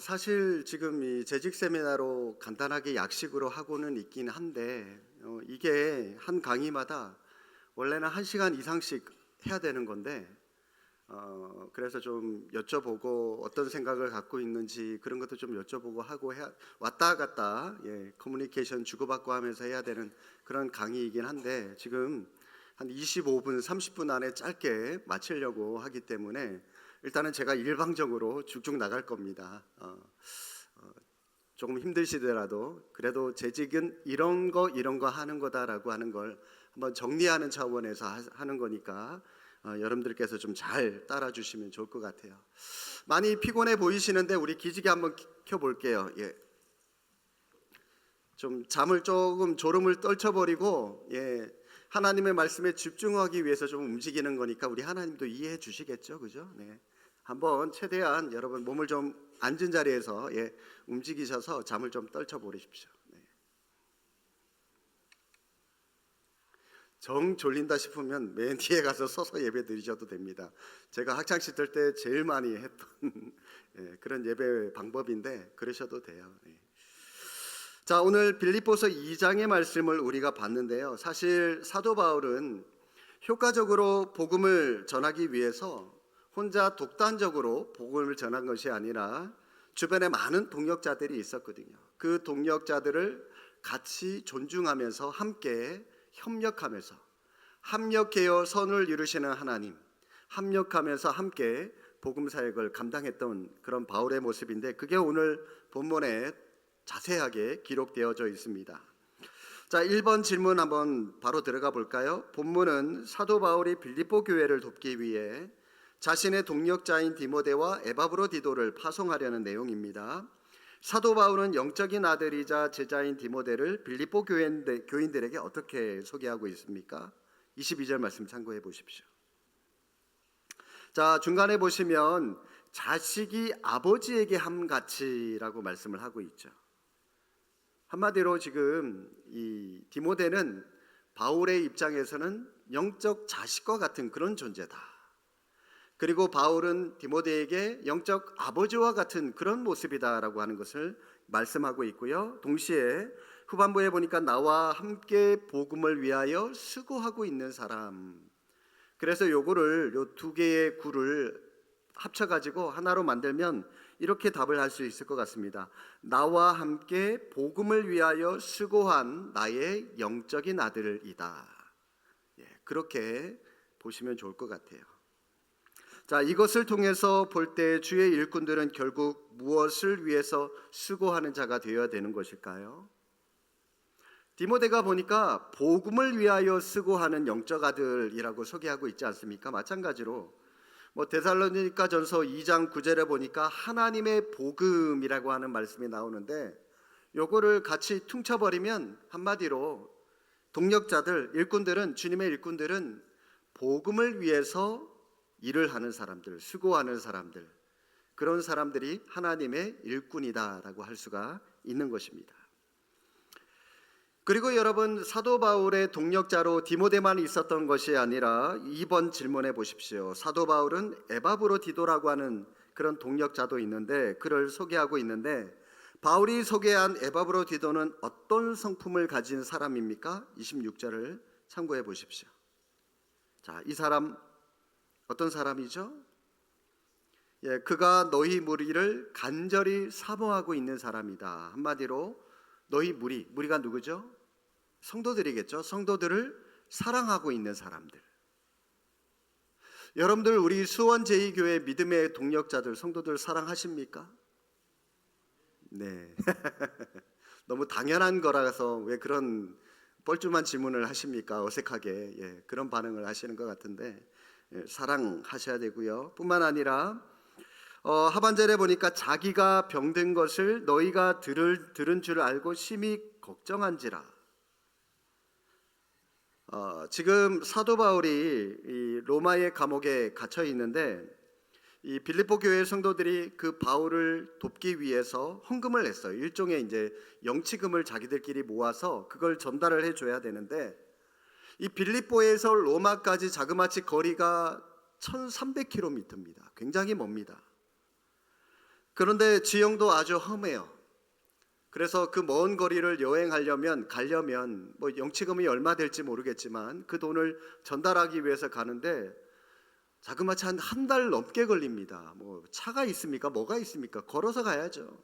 사실 지금 이 재직 세미나로 간단하게 약식으로 하고는 있긴 한데 이게 한 강의마다 원래는 1시간 이상씩 해야 되는 건데 그래서 좀 여쭤보고 어떤 생각을 갖고 있는지 그런 것도 좀 여쭤보고 하고 왔다 갔다 커뮤니케이션 주고받고 하면서 해야 되는 그런 강의이긴 한데 지금 한 25분, 30분 안에 짧게 마치려고 하기 때문에 일단은 제가 일방적으로 쭉쭉 나갈 겁니다. 조금 힘드시더라도 그래도 재직은 이런 거 하는 거다라고 하는 걸 한번 정리하는 차원에서 하는 거니까 여러분들께서 좀 잘 따라주시면 좋을 것 같아요. 많이 피곤해 보이시는데 우리 기지개 한번 켜볼게요. 좀 잠을 조금 졸음을 떨쳐버리고 하나님의 말씀에 집중하기 위해서 좀 움직이는 거니까 우리 하나님도 이해해 주시겠죠, 그죠? 네. 한번 최대한 여러분 몸을 좀 앉은 자리에서 움직이셔서 잠을 좀 떨쳐버리십시오. 네. 정 졸린다 싶으면 맨 뒤에 가서 서서 예배 드리셔도 됩니다. 제가 학창 시절 때 제일 많이 했던 그런 예배 방법인데 그러셔도 돼요. 네. 자, 오늘 빌립보서 2장의 말씀을 우리가 봤는데요. 사실 사도 바울은 효과적으로 복음을 전하기 위해서 혼자 독단적으로 복음을 전한 것이 아니라 주변에 많은 동역자들이 있었거든요. 그 동역자들을 같이 존중하면서 함께 협력하면서 합력하여 선을 이루시는 하나님, 합력하면서 함께 복음 사역을 감당했던 그런 바울의 모습인데 그게 오늘 본문에 자세하게 기록되어져 있습니다. 자, 1번 질문 한번 바로 들어가 볼까요? 본문은 사도 바울이 빌립보 교회를 돕기 위해 자신의 동력자인 디모데와 에바브로디도를 파송하려는 내용입니다. 사도 바울은 영적인 아들이자 제자인 디모데를 빌립보 교인들에게 어떻게 소개하고 있습니까? 22절 말씀 참고해 보십시오. 자, 중간에 보시면 자식이 아버지에게 함같이라고 말씀을 하고 있죠. 한마디로 지금 이 디모데는 바울의 입장에서는 영적 자식과 같은 그런 존재다. 그리고 바울은 디모데에게 영적 아버지와 같은 그런 모습이다라고 하는 것을 말씀하고 있고요. 동시에 후반부에 보니까 나와 함께 복음을 위하여 수고하고 있는 사람. 그래서 요거를 요 두 개의 구를 합쳐가지고 하나로 만들면 이렇게 답을 할 수 있을 것 같습니다. 나와 함께 복음을 위하여 수고한 나의 영적인 아들이다. 그렇게 보시면 좋을 것 같아요. 자, 이것을 통해서 볼 때 주의 일꾼들은 결국 무엇을 위해서 수고하는 자가 되어야 되는 것일까요? 디모데가 보니까 복음을 위하여 수고하는 영적 아들이라고 소개하고 있지 않습니까? 마찬가지로 데살로니가전서 2장 9절에 보니까 하나님의 복음이라고 하는 말씀이 나오는데 요거를 같이 퉁쳐버리면 한마디로 동력자들, 일꾼들은 주님의 일꾼들은 복음을 위해서 일을 하는 사람들, 수고하는 사람들, 그런 사람들이 하나님의 일꾼이다라고 할 수가 있는 것입니다. 그리고 여러분, 사도 바울의 동력자로 디모데만 있었던 것이 아니라 2번 질문해 보십시오. 사도 바울은 에바브로디도라고 하는 그런 동력자도 있는데 그를 소개하고 있는데 바울이 소개한 에바브로디도는 어떤 성품을 가진 사람입니까? 26절을 참고해 보십시오. 자, 이 사람 어떤 사람이죠? 그가 너희 무리를 간절히 사모하고 있는 사람이다. 한마디로 너희 무리가 누구죠? 성도들이겠죠. 성도들을 사랑하고 있는 사람들. 여러분들 우리 수원 제2교회 믿음의 동력자들 성도들 사랑하십니까? 네. 너무 당연한 거라서 왜 그런 뻘쭘한 질문을 하십니까? 어색하게 그런 반응을 하시는 것 같은데 사랑하셔야 되고요. 뿐만 아니라 하반절에 보니까 자기가 병든 것을 너희가 들은 줄 알고 심히 걱정한지라. 지금 사도 바울이 이 로마의 감옥에 갇혀 있는데 이 빌립보 교회 성도들이 그 바울을 돕기 위해서 헌금을 했어요. 일종의 이제 영치금을 자기들끼리 모아서 그걸 전달을 해줘야 되는데 이 빌립보에서 로마까지 자그마치 거리가 1300km입니다. 굉장히 멉니다. 그런데 지형도 아주 험해요. 그래서 그 먼 거리를 가려면 뭐 영치금이 얼마 될지 모르겠지만 그 돈을 전달하기 위해서 가는데 자그마치 한 달 넘게 걸립니다. 뭐 차가 있습니까? 뭐가 있습니까? 걸어서 가야죠.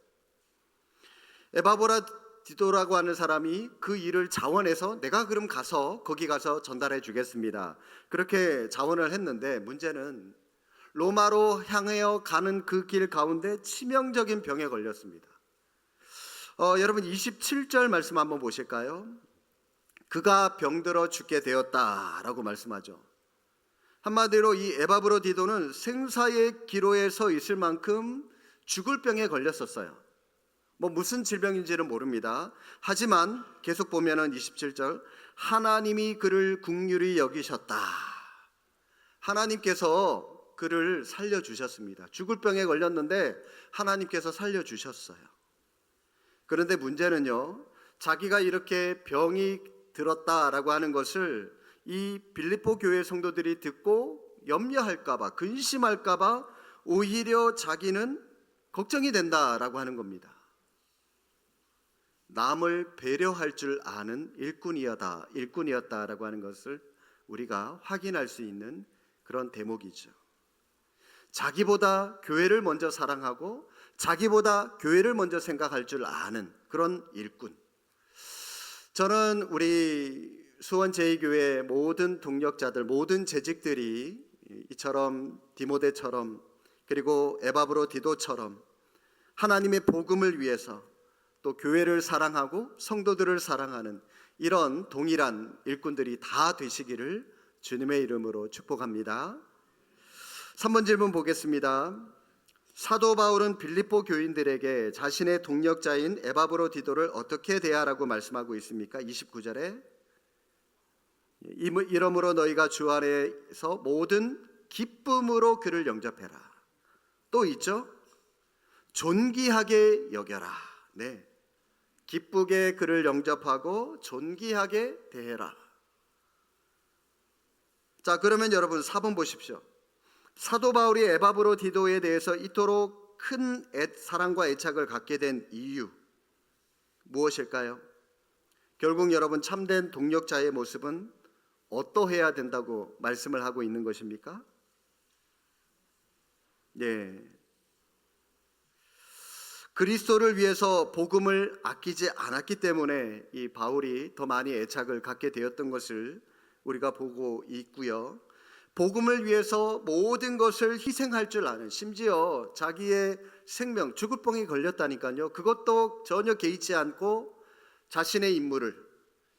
에바브라 디도라고 하는 사람이 그 일을 자원해서 내가 그럼 거기 가서 전달해 주겠습니다. 그렇게 자원을 했는데 문제는 로마로 향하여 가는 그 길 가운데 치명적인 병에 걸렸습니다. 여러분 27절 말씀 한번 보실까요? 그가 병들어 죽게 되었다라고 말씀하죠. 한마디로 이 에바브로 디도는 생사의 기로에 서 있을 만큼 죽을 병에 걸렸었어요. 뭐 무슨 질병인지는 모릅니다. 하지만 계속 보면은 27절 하나님이 그를 긍휼히 여기셨다. 하나님께서 그를 살려주셨습니다. 죽을 병에 걸렸는데 하나님께서 살려주셨어요. 그런데 문제는요, 자기가 이렇게 병이 들었다라고 하는 것을 이 빌립보 교회 성도들이 듣고 염려할까봐, 근심할까봐 오히려 자기는 걱정이 된다라고 하는 겁니다. 남을 배려할 줄 아는 일꾼이었다라고 하는 것을 우리가 확인할 수 있는 그런 대목이죠. 자기보다 교회를 먼저 사랑하고 자기보다 교회를 먼저 생각할 줄 아는 그런 일꾼. 저는 우리 수원 제2교회 모든 동력자들, 모든 재직들이 이처럼 디모데처럼 그리고 에바브로 디도처럼 하나님의 복음을 위해서 또 교회를 사랑하고 성도들을 사랑하는 이런 동일한 일꾼들이 다 되시기를 주님의 이름으로 축복합니다. 3번 질문 보겠습니다. 사도 바울은 빌립보 교인들에게 자신의 동력자인 에바브로 디도를 어떻게 대하라고 말씀하고 있습니까? 29절에 이러므로 너희가 주 안에서 모든 기쁨으로 그를 영접해라. 또 있죠? 존귀하게 여겨라. 네, 기쁘게 그를 영접하고 존귀하게 대해라. 자, 그러면 여러분 4번 보십시오. 사도 바울이 에바브로 디도에 대해서 이토록 큰 사랑과 애착을 갖게 된 이유 무엇일까요? 결국 여러분 참된 동력자의 모습은 어떠해야 된다고 말씀을 하고 있는 것입니까? 네, 그리스도를 위해서 복음을 아끼지 않았기 때문에 이 바울이 더 많이 애착을 갖게 되었던 것을 우리가 보고 있고요. 복음을 위해서 모든 것을 희생할 줄 아는, 심지어 자기의 생명, 죽을 병에 걸렸다니까요. 그것도 전혀 개의치 않고 자신의 임무를,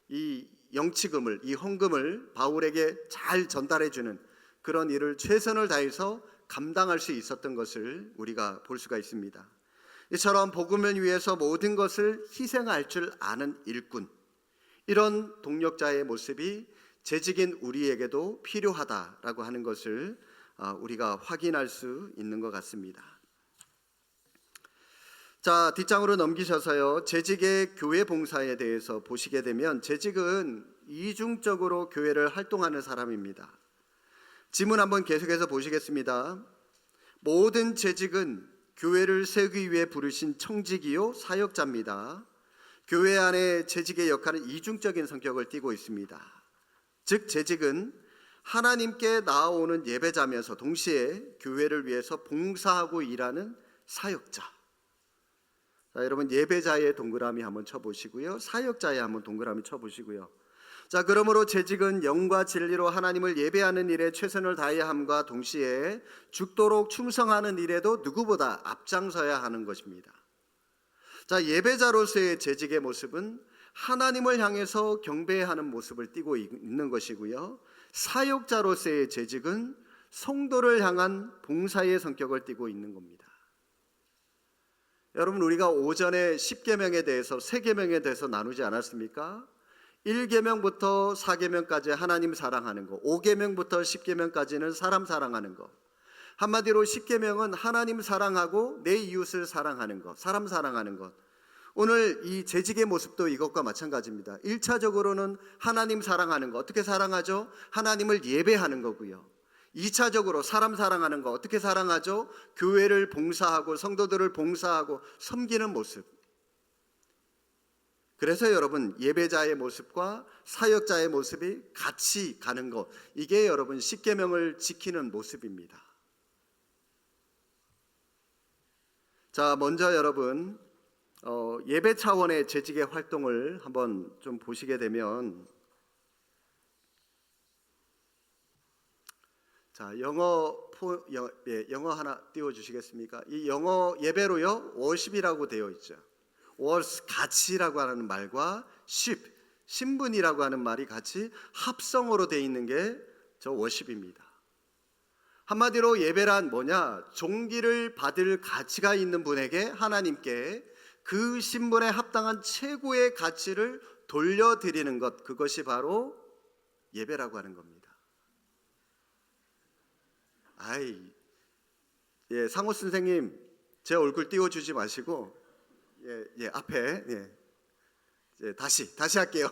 이 영치금을, 이 헌금을 바울에게 잘 전달해주는 그런 일을 최선을 다해서 감당할 수 있었던 것을 우리가 볼 수가 있습니다. 이처럼 복음을 위해서 모든 것을 희생할 줄 아는 일꾼, 이런 동력자의 모습이 재직인 우리에게도 필요하다라고 하는 것을 우리가 확인할 수 있는 것 같습니다. 자, 뒷장으로 넘기셔서요, 재직의 교회 봉사에 대해서 보시게 되면 재직은 이중적으로 교회를 활동하는 사람입니다. 지문 한번 계속해서 보시겠습니다. 모든 재직은 교회를 세우기 위해 부르신 청직이요 사역자입니다. 교회 안에 재직의 역할은 이중적인 성격을 띠고 있습니다. 즉 재직은 하나님께 나아오는 예배자면서 동시에 교회를 위해서 봉사하고 일하는 사역자. 자, 여러분 예배자의 동그라미 한번 쳐보시고요, 사역자의 한번 동그라미 쳐보시고요. 자, 그러므로 재직은 영과 진리로 하나님을 예배하는 일에 최선을 다해야 함과 동시에 죽도록 충성하는 일에도 누구보다 앞장서야 하는 것입니다. 자, 예배자로서의 재직의 모습은 하나님을 향해서 경배하는 모습을 띠고 있는 것이고요, 사역자로서의 재직은 성도를 향한 봉사의 성격을 띠고 있는 겁니다. 여러분 우리가 오전에 10계명에 대해서 3계명에 대해서 나누지 않았습니까? 1계명부터 4계명까지 하나님 사랑하는 거, 5계명부터 10계명까지는 사람 사랑하는 거. 한마디로 10계명은 하나님 사랑하고 내 이웃을 사랑하는 것, 사람 사랑하는 것. 오늘 이 재직의 모습도 이것과 마찬가지입니다. 1차적으로는 하나님 사랑하는 것. 어떻게 사랑하죠? 하나님을 예배하는 거고요. 2차적으로 사람 사랑하는 거, 어떻게 사랑하죠? 교회를 봉사하고 성도들을 봉사하고 섬기는 모습. 그래서 여러분, 예배자의 모습과 사역자의 모습이 같이 가는 것, 이게 여러분 십계명을 지키는 모습입니다. 자, 먼저 여러분 예배 차원의 재직의 활동을 한번 좀 보시게 되면, 자, 영어 하나 띄워주시겠습니까? 이 영어 예배로요, 워십이라고 되어 있죠. 워스, 같이라고 하는 말과 ship, 신분이라고 하는 말이 같이 합성어로 되어 있는 게 저 워십입니다. 한마디로 예배란 뭐냐? 종기를 받을 가치가 있는 분에게, 하나님께 그 신분에 합당한 최고의 가치를 돌려드리는 것, 그것이 바로 예배라고 하는 겁니다. 상호 선생님, 제 얼굴 띄워주지 마시고 앞에 다시 할게요.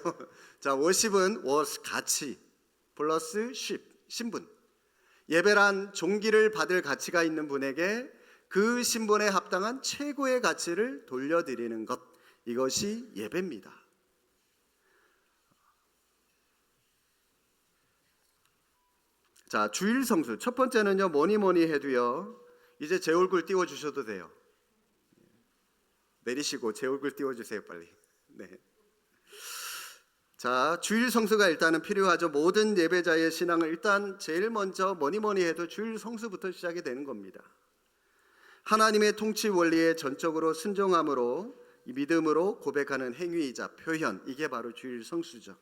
자, 워십은 워스, 가치, 플러스 ship, 신분. 예배란 종기를 받을 가치가 있는 분에게 그 신분에 합당한 최고의 가치를 돌려드리는 것, 이것이 예배입니다. 자, 주일 성수 첫 번째는요, 뭐니 해도요, 이제 제 얼굴 띄워주셔도 돼요. 내리시고 제 얼굴 띄워주세요, 빨리. 네. 자, 주일 성수가 일단은 필요하죠. 모든 예배자의 신앙은 일단 제일 먼저 뭐니 해도 주일 성수부터 시작이 되는 겁니다. 하나님의 통치 원리에 전적으로 순종함으로, 이 믿음으로 고백하는 행위이자 표현, 이게 바로 주일 성수죠.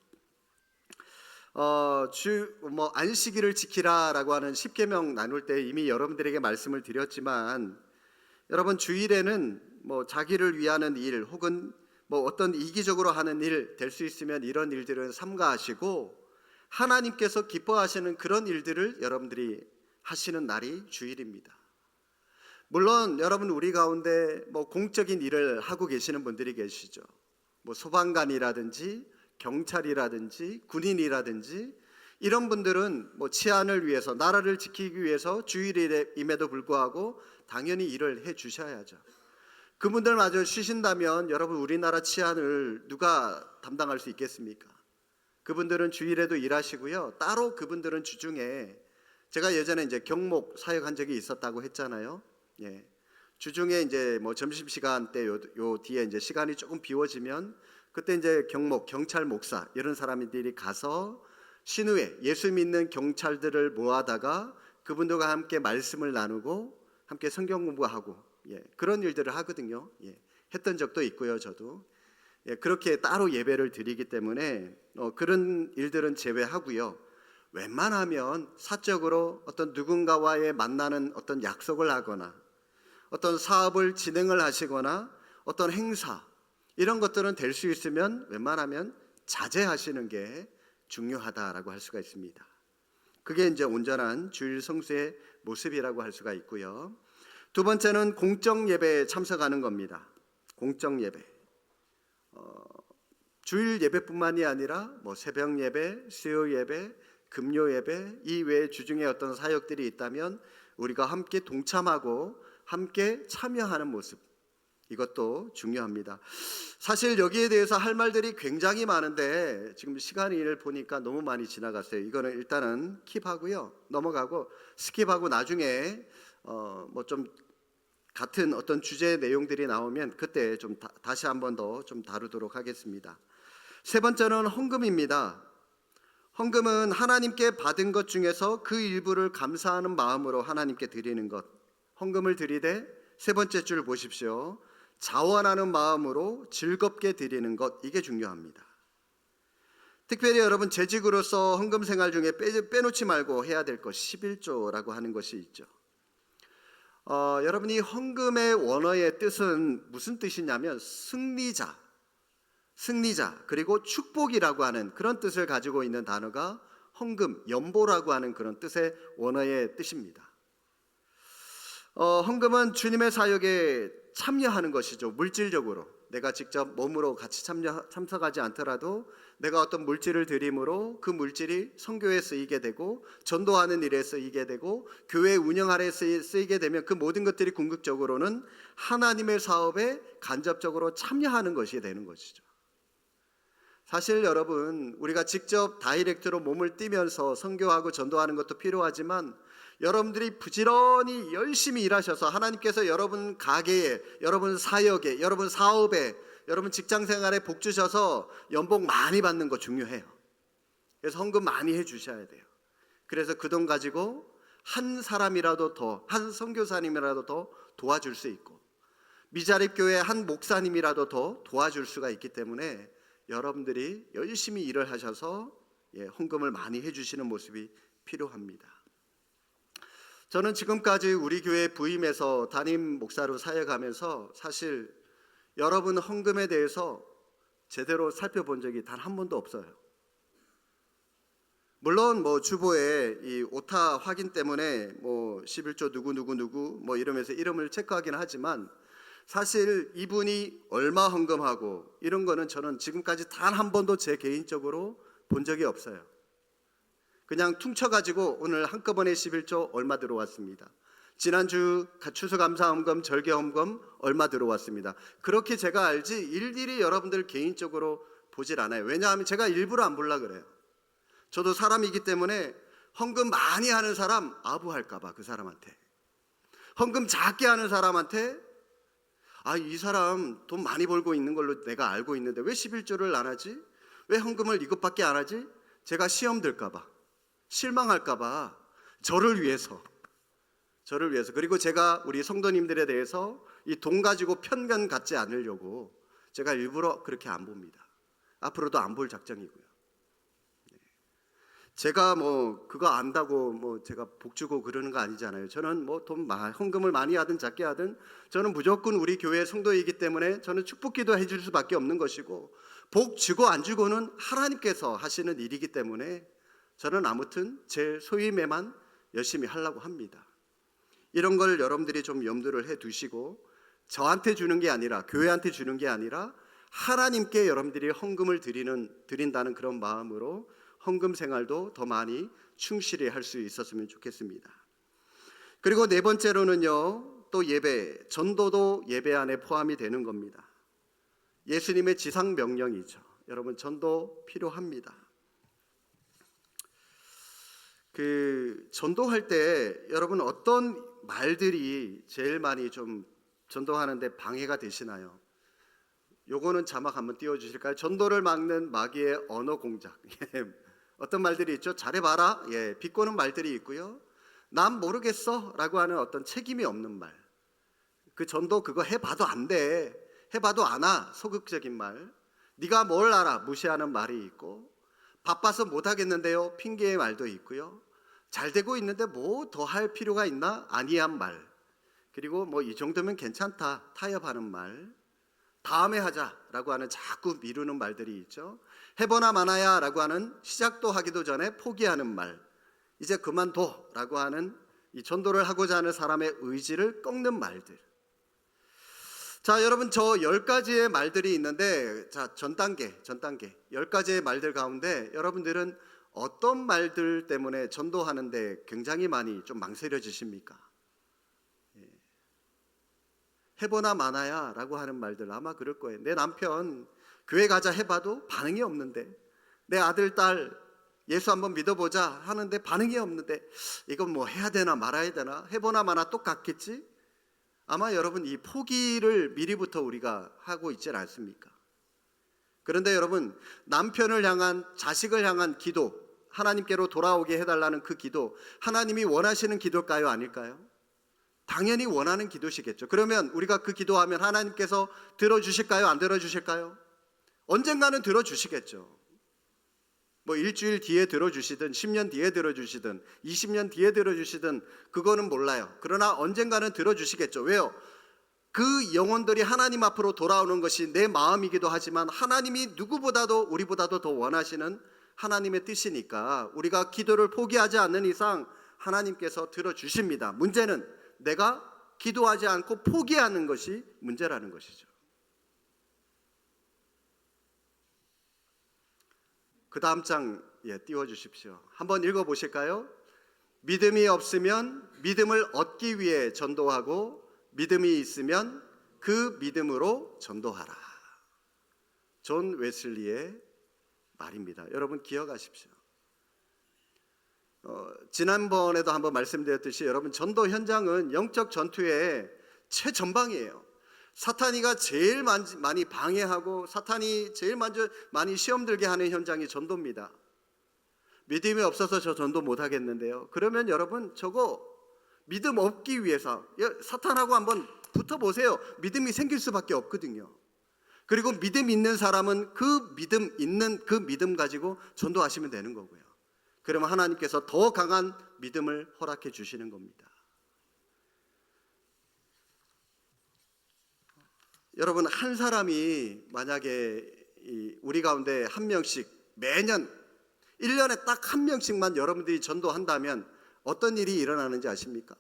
안식일을 지키라라고 하는 십계명 나눌 때 이미 여러분들에게 말씀을 드렸지만, 여러분 주일에는 자기를 위하는 일 혹은 어떤 이기적으로 하는 일 될 수 있으면 이런 일들은 삼가하시고, 하나님께서 기뻐하시는 그런 일들을 여러분들이 하시는 날이 주일입니다. 물론 여러분 우리 가운데 공적인 일을 하고 계시는 분들이 계시죠. 소방관이라든지 경찰이라든지 군인이라든지 이런 분들은 치안을 위해서, 나라를 지키기 위해서 주일임에도 불구하고 당연히 일을 해 주셔야죠. 그분들마저 쉬신다면 여러분 우리나라 치안을 누가 담당할 수 있겠습니까? 그분들은 주일에도 일하시고요. 따로 그분들은 주중에, 제가 예전에 이제 경목 사역한 적이 있었다고 했잖아요. 주중에 이제 점심시간 때 요 뒤에 이제 시간이 조금 비워지면 그때 이제 경찰 목사 이런 사람들이 가서 신우회, 예수 믿는 경찰들을 모아다가 그분들과 함께 말씀을 나누고 함께 성경 공부하고 그런 일들을 하거든요. 했던 적도 있고요, 저도. 그렇게 따로 예배를 드리기 때문에 그런 일들은 제외하고요. 웬만하면 사적으로 어떤 누군가와의 만나는 어떤 약속을 하거나 어떤 사업을 진행을 하시거나 어떤 행사, 이런 것들은 될 수 있으면 웬만하면 자제하시는 게 중요하다라고 할 수가 있습니다. 그게 이제 온전한 주일 성수의 모습이라고 할 수가 있고요. 두 번째는 공적 예배에 참석하는 겁니다. 공적 예배. 주일 예배뿐만이 아니라 새벽 예배, 수요 예배, 금요 예배, 이 외에 주중에 어떤 사역들이 있다면 우리가 함께 동참하고 함께 참여하는 모습, 이것도 중요합니다. 사실 여기에 대해서 할 말들이 굉장히 많은데 지금 시간을 보니까 너무 많이 지나갔어요. 이거는 일단은 킵하고요, 넘어가고 스킵하고 나중에 좀 같은 어떤 주제의 내용들이 나오면 그때 좀 다시 한 번 더 좀 다루도록 하겠습니다. 세 번째는 헌금입니다. 헌금은 하나님께 받은 것 중에서 그 일부를 감사하는 마음으로 하나님께 드리는 것. 헌금을 드리되 세 번째 줄 보십시오. 자원하는 마음으로 즐겁게 드리는 것, 이게 중요합니다. 특별히 여러분 재직으로서 헌금 생활 중에 빼놓지 말고 해야 될 것 11조라고 하는 것이 있죠. 여러분이 헌금의 원어의 뜻은 무슨 뜻이냐면 승리자 그리고 축복이라고 하는 그런 뜻을 가지고 있는 단어가 헌금, 연보라고 하는 그런 뜻의 원어의 뜻입니다. 헌금은 주님의 사역에 참여하는 것이죠. 물질적으로 내가 직접 몸으로 같이 참석하지 않더라도 내가 어떤 물질을 드림으로 그 물질이 선교에 쓰이게 되고 전도하는 일에 쓰이게 되고 교회 운영하는 데 쓰이게 되면 그 모든 것들이 궁극적으로는 하나님의 사업에 간접적으로 참여하는 것이 되는 것이죠. 사실 여러분, 우리가 직접 다이렉트로 몸을 띄면서 선교하고 전도하는 것도 필요하지만 여러분들이 부지런히 열심히 일하셔서 하나님께서 여러분 가게에, 여러분 사역에, 여러분 사업에, 여러분 직장생활에 복 주셔서 연봉 많이 받는 거 중요해요. 그래서 헌금 많이 해주셔야 돼요. 그래서 그 돈 가지고 한 사람이라도 더, 한 선교사님이라도 더 도와줄 수 있고 미자립교회 한 목사님이라도 더 도와줄 수가 있기 때문에 여러분들이 열심히 일을 하셔서 헌금을 많이 해주시는 모습이 필요합니다. 저는 지금까지 우리 교회 부임해서 담임 목사로 사역하면서 사실 여러분 헌금에 대해서 제대로 살펴본 적이 단 한 번도 없어요. 물론 주보에 이 오타 확인 때문에 11조 누구 이러면서 이름을 체크하긴 하지만 사실 이분이 얼마 헌금하고 이런 거는 저는 지금까지 단 한 번도 제 개인적으로 본 적이 없어요. 그냥 퉁쳐가지고 오늘 한꺼번에 11조 얼마 들어왔습니다. 지난주 추수감사헌금, 절개헌금 얼마 들어왔습니다. 그렇게 제가 알지 일일이 여러분들 개인적으로 보질 않아요. 왜냐하면 제가 일부러 안 보려고 그래요. 저도 사람이기 때문에 헌금 많이 하는 사람 아부할까 봐 그 사람한테, 헌금 작게 하는 사람한테 이 사람 돈 많이 벌고 있는 걸로 내가 알고 있는데 왜 11조를 안 하지? 왜 헌금을 이것밖에 안 하지? 제가 시험 들까 봐, 실망할까 봐, 저를 위해서 그리고 제가 우리 성도님들에 대해서 이 돈 가지고 편견 갖지 않으려고 제가 일부러 그렇게 안 봅니다. 앞으로도 안 볼 작정이고요. 제가 그거 안다고 제가 복 주고 그러는 거 아니잖아요. 저는 헌금을 많이 하든 작게 하든 저는 무조건 우리 교회 성도이기 때문에 저는 축복기도 해줄 수밖에 없는 것이고 복 주고 안 주고는 하나님께서 하시는 일이기 때문에 저는 아무튼 제 소임에만 열심히 하려고 합니다. 이런 걸 여러분들이 좀 염두를 해 두시고 저한테 주는 게 아니라 교회한테 주는 게 아니라 하나님께 여러분들이 헌금을 드린다는 그런 마음으로 헌금 생활도 더 많이 충실히 할 수 있었으면 좋겠습니다. 그리고 네 번째로는요, 또 예배, 전도도 예배 안에 포함이 되는 겁니다. 예수님의 지상 명령이죠. 여러분 전도 필요합니다. 전도할 때 여러분 어떤 말들이 제일 많이 좀 전도하는데 방해가 되시나요? 요거는 자막 한번 띄워주실까요? 전도를 막는 마귀의 언어 공작. 어떤 말들이 있죠? 잘해봐라. 비꼬는 말들이 있고요. 난 모르겠어 라고 하는 어떤 책임이 없는 말. 그 전도 그거 해봐도 안 돼. 해봐도 안 와. 소극적인 말. 네가 뭘 알아. 무시하는 말이 있고, 바빠서 못하겠는데요. 핑계의 말도 있고요. 잘 되고 있는데 뭐 더 할 필요가 있나? 아니한 말. 그리고 이 정도면 괜찮다. 타협하는 말. 다음에 하자라고 하는 자꾸 미루는 말들이 있죠. 해보나 마나야 라고 하는 시작도 하기도 전에 포기하는 말. 이제 그만둬라고 하는 이 전도를 하고자 하는 사람의 의지를 꺾는 말들. 자, 여러분 저 10가지의 말들이 있는데, 자, 전 단계 10가지의 말들 가운데 여러분들은 어떤 말들 때문에 전도하는데 굉장히 많이 좀 망설여지십니까? 해보나 마나야 라고 하는 말들 아마 그럴 거예요. 내 남편 교회 가자 해봐도 반응이 없는데, 내 아들 딸 예수 한번 믿어보자 하는데 반응이 없는데, 이건 해야 되나 말아야 되나, 해보나 마나 똑같겠지? 아마 여러분 이 포기를 미리부터 우리가 하고 있지 않습니까? 그런데 여러분, 남편을 향한, 자식을 향한 기도, 하나님께로 돌아오게 해달라는 그 기도, 하나님이 원하시는 기도일까요? 아닐까요? 당연히 원하는 기도시겠죠. 그러면 우리가 그 기도하면 하나님께서 들어주실까요? 안 들어주실까요? 언젠가는 들어주시겠죠. 일주일 뒤에 들어주시든 10년 뒤에 들어주시든 20년 뒤에 들어주시든 그거는 몰라요. 그러나 언젠가는 들어주시겠죠. 왜요? 그 영혼들이 하나님 앞으로 돌아오는 것이 내 마음이기도 하지만 하나님이 누구보다도 우리보다도 더 원하시는 하나님의 뜻이니까 우리가 기도를 포기하지 않는 이상 하나님께서 들어주십니다. 문제는 내가 기도하지 않고 포기하는 것이 문제라는 것이죠. 그 다음 장 띄워주십시오. 한번 읽어보실까요? 믿음이 없으면 믿음을 얻기 위해 전도하고 믿음이 있으면 그 믿음으로 전도하라. 존 웨슬리의 말입니다. 여러분 기억하십시오. 지난번에도 한번 말씀드렸듯이 여러분 전도 현장은 영적 전투의 최전방이에요. 사탄이가 제일 많이 방해하고 사탄이 제일 많이 시험 들게 하는 현장이 전도입니다. 믿음이 없어서 저 전도 못 하겠는데요. 그러면 여러분 저거 믿음 얻기 위해서 사탄하고 한번 붙어보세요. 믿음이 생길 수밖에 없거든요. 그리고 믿음 있는 사람은 그 믿음 가지고 전도하시면 되는 거고요. 그러면 하나님께서 더 강한 믿음을 허락해 주시는 겁니다. 여러분 한 사람이 만약에 우리 가운데 한 명씩 매년 1년에 딱 한 명씩만 여러분들이 전도한다면 어떤 일이 일어나는지 아십니까?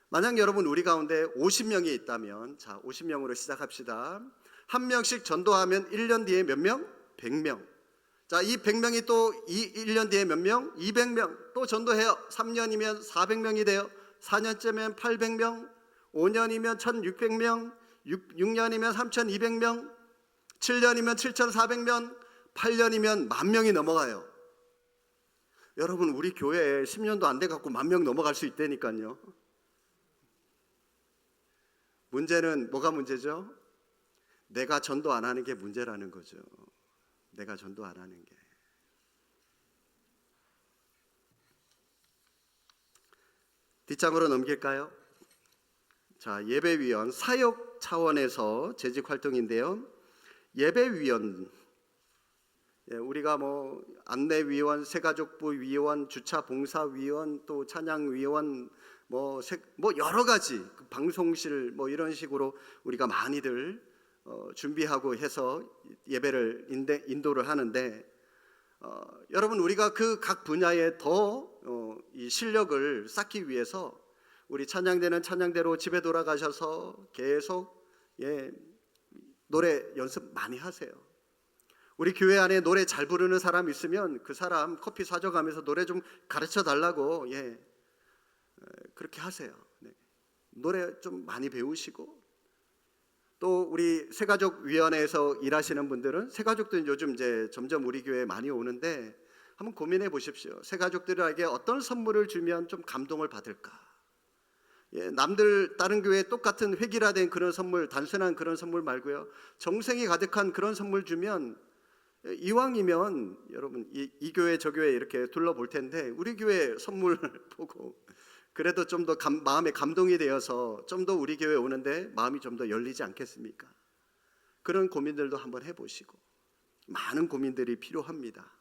만약 여러분 우리 가운데 50명이 있다면 자 50명으로 시작합시다. 한 명씩 전도하면 1년 뒤에 몇 명? 100명. 자, 이 100명이 또 1년 뒤에 몇 명? 200명. 또 전도해요. 3년이면 400명이 돼요. 4년째면 800명. 5년이면 1600명. 6년이면 3200명. 7년이면 7400명. 8년이면 10,000명이 넘어가요. 여러분 우리 교회에 10년도 안 돼 갖고 10,000명 넘어갈 수 있다니까요. 문제는 뭐가 문제죠? 내가 전도 안 하는 게 문제라는 거죠. 내가 전도 안 하는 게. 뒷장으로 넘길까요? 자, 예배위원 사역 차원에서 재직 활동인데요. 예배위원 우리가 뭐 안내위원, 새가족부 위원, 주차봉사위원, 또 찬양위원, 뭐 여러 가지 방송실 뭐 이런 식으로 우리가 많이들 준비하고 해서 예배를 인도를 하는데 여러분 우리가 그 각 분야에 더 이 실력을 쌓기 위해서 우리 찬양대는 찬양대로 집에 돌아가셔서 계속 노래 연습 많이 하세요. 우리 교회 안에 노래 잘 부르는 사람 있으면 그 사람 커피 사줘가면서 노래 좀 가르쳐 달라고 그렇게 하세요. 노래 좀 많이 배우시고 또 우리 새가족위원회에서 일하시는 분들은 새가족들은 요즘 이제 점점 우리 교회에 많이 오는데 한번 고민해 보십시오. 새가족들에게 어떤 선물을 주면 좀 감동을 받을까? 남들 다른 교회에 똑같은 획일화된 그런 선물, 단순한 그런 선물 말고요. 정성이 가득한 그런 선물 주면 이왕이면 여러분 이 교회 저 교회 이렇게 둘러볼 텐데 우리 교회 선물 보고 그래도 좀 더 마음에 감동이 되어서 좀 더 우리 교회 오는데 마음이 좀 더 열리지 않겠습니까? 그런 고민들도 한번 해보시고 많은 고민들이 필요합니다.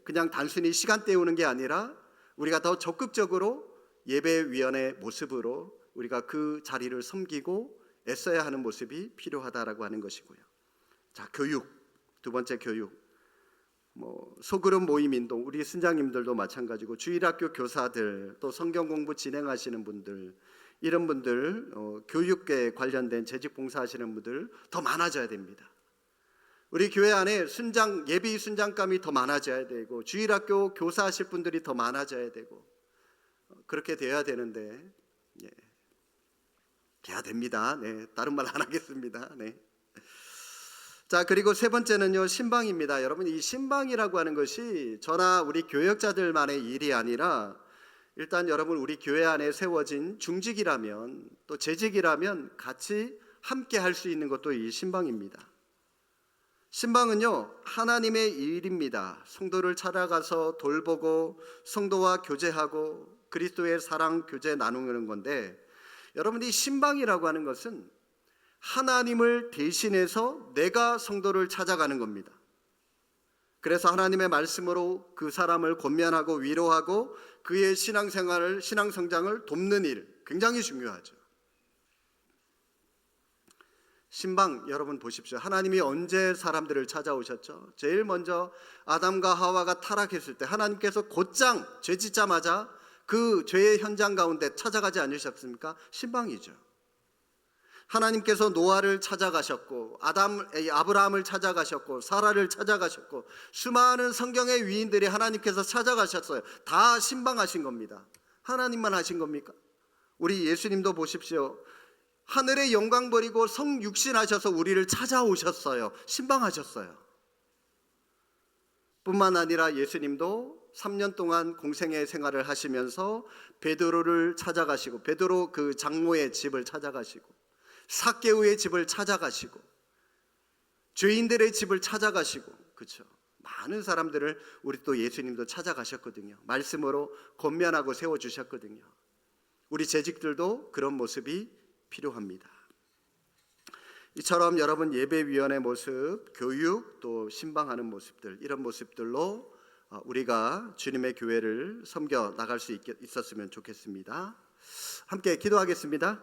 그냥 단순히 시간 때우는 게 아니라 우리가 더 적극적으로 예배위원회 모습으로 우리가 그 자리를 섬기고 애써야 하는 모습이 필요하다라고 하는 것이고요. 자, 교육 두 번째 교육. 소그룹 모임 인도 우리 선장님들도 마찬가지고 주일학교 교사들 또 성경 공부 진행하시는 분들 이런 분들 교육에 관련된 재직 봉사하시는 분들 더 많아져야 됩니다. 우리 교회 안에 예비 순장감이 더 많아져야 되고 주일학교 교사하실 분들이 더 많아져야 되고 그렇게 돼야 되는데 돼야 됩니다. 다른 말 안 하겠습니다. 자, 그리고 세 번째는요, 신방입니다. 여러분, 이 신방이라고 하는 것이 저나 우리 교역자들만의 일이 아니라 일단 여러분 우리 교회 안에 세워진 중직이라면 또 재직이라면 같이 함께 할 수 있는 것도 이 신방입니다. 신방은요, 하나님의 일입니다. 성도를 찾아가서 돌보고 성도와 교제하고 그리스도의 사랑 교제 나누는 건데 여러분 이 신방이라고 하는 것은 하나님을 대신해서 내가 성도를 찾아가는 겁니다. 그래서 하나님의 말씀으로 그 사람을 권면하고 위로하고 그의 신앙생활을 신앙성장을 돕는 일 굉장히 중요하죠. 신방 여러분 보십시오. 하나님이 언제 사람들을 찾아오셨죠? 제일 먼저 아담과 하와가 타락했을 때 하나님께서 곧장 죄 짓자마자 그 죄의 현장 가운데 찾아가지 않으셨습니까? 신방이죠. 하나님께서 노아를 찾아가셨고 아브라함을 찾아가셨고 사라를 찾아가셨고 수많은 성경의 위인들이 하나님께서 찾아가셨어요. 다 신방하신 겁니다. 하나님만 하신 겁니까? 우리 예수님도 보십시오. 하늘의 영광 버리고 성육신하셔서 우리를 찾아오셨어요. 신방하셨어요. 뿐만 아니라 예수님도 3년 동안 공생애 생활을 하시면서 베드로를 찾아가시고, 베드로 그 장모의 집을 찾아가시고, 삭개오의 집을 찾아가시고, 죄인들의 집을 찾아가시고, 그렇죠? 많은 사람들을 우리 또 예수님도 찾아가셨거든요. 말씀으로 권면하고 세워주셨거든요. 우리 재직들도 그런 모습이 필요합니다. 이처럼 여러분 예배위원의 모습, 교육, 또 신방하는 모습들, 이런 모습들로 우리가 주님의 교회를 섬겨 나갈 수 있었으면 좋겠습니다. 함께 기도하겠습니다.